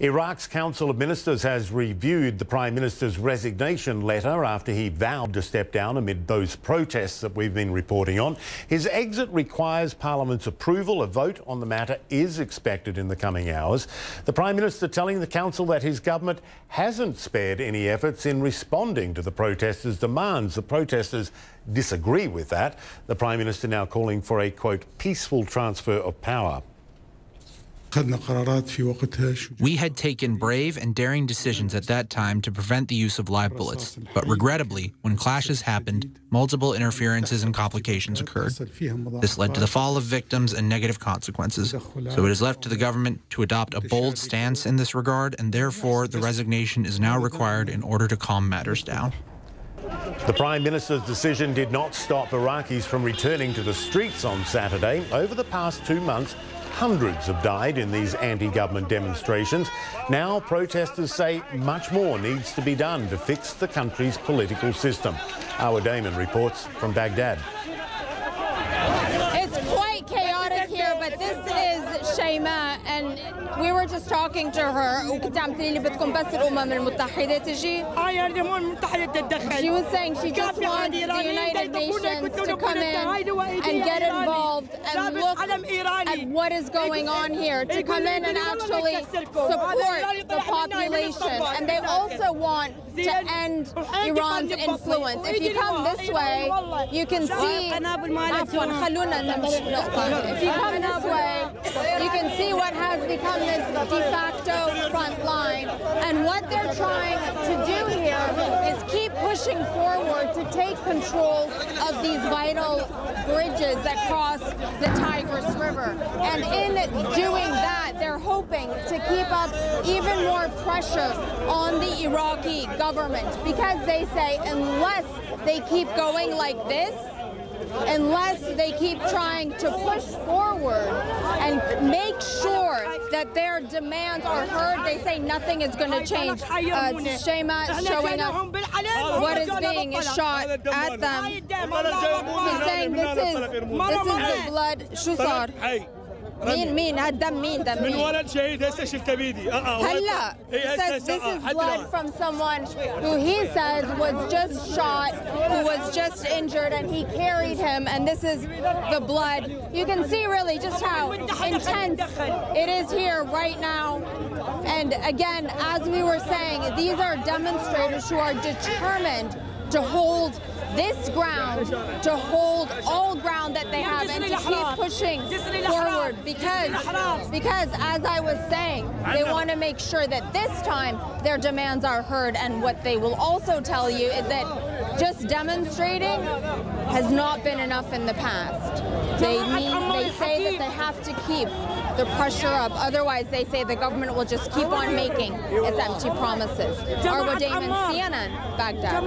Iraq's Council of Ministers has reviewed the Prime Minister's resignation letter after he vowed to step down amid those protests that we've been reporting on. His exit requires Parliament's approval. A vote on the matter is expected in the coming hours. The Prime Minister telling the Council that his government hasn't spared any efforts in responding to the protesters' demands. The protesters disagree with that. The Prime Minister now calling for a, quote, peaceful transfer of power. We had taken brave and daring decisions at that time to prevent the use of live bullets. But regrettably, when clashes happened, multiple interferences and complications occurred. This led to the fall of victims and negative consequences. So it is left to the government to adopt a bold stance in this regard, and therefore the resignation is now required in order to calm matters down. The Prime Minister's decision did not stop Iraqis from returning to the streets on Saturday. Over the past 2 months, hundreds have died in these anti-government demonstrations. Now protesters say much more needs to be done to fix the country's political system. Arwa Damon reports from Baghdad. It's quite chaotic here, but this is Shayma, and we were just talking to her. She was saying she just wants the United Nations to come in and get involved and look at what is going on here, to come in and actually support the population. And they also want to end Iran's influence. If you come this way, you can see, if you come this way, you can see what has become this de facto front line. And what they're trying to do here is keep pushing forward to take control of these vital bridges that cross the Tigris River. And in doing that, they're hoping to keep up even more pressure on the Iraqi government, because they say unless they keep going like this, unless they keep trying to push forward and make sure that their demands are heard, they say nothing is going to change. Shayma showing us what is being shot at them. He's saying this is the blood. شو صار؟ مين هالدم مين دم مين؟ هلا. He says this is blood from someone who he says was just shot, who was just injured, and he carried him, and this is the blood. You can see really just how intense it is here right now. And again, as we were saying, these are demonstrators who are determined to hold this ground, to hold all ground that they have, and to keep pushing forward, because as I was saying, they want to make sure that this time their demands are heard. And what they will also tell you is that just demonstrating has not been enough in the past. They say that they have to keep the pressure up, otherwise they say the government will just keep on making its empty promises. Arwa Damon, CNN, Baghdad.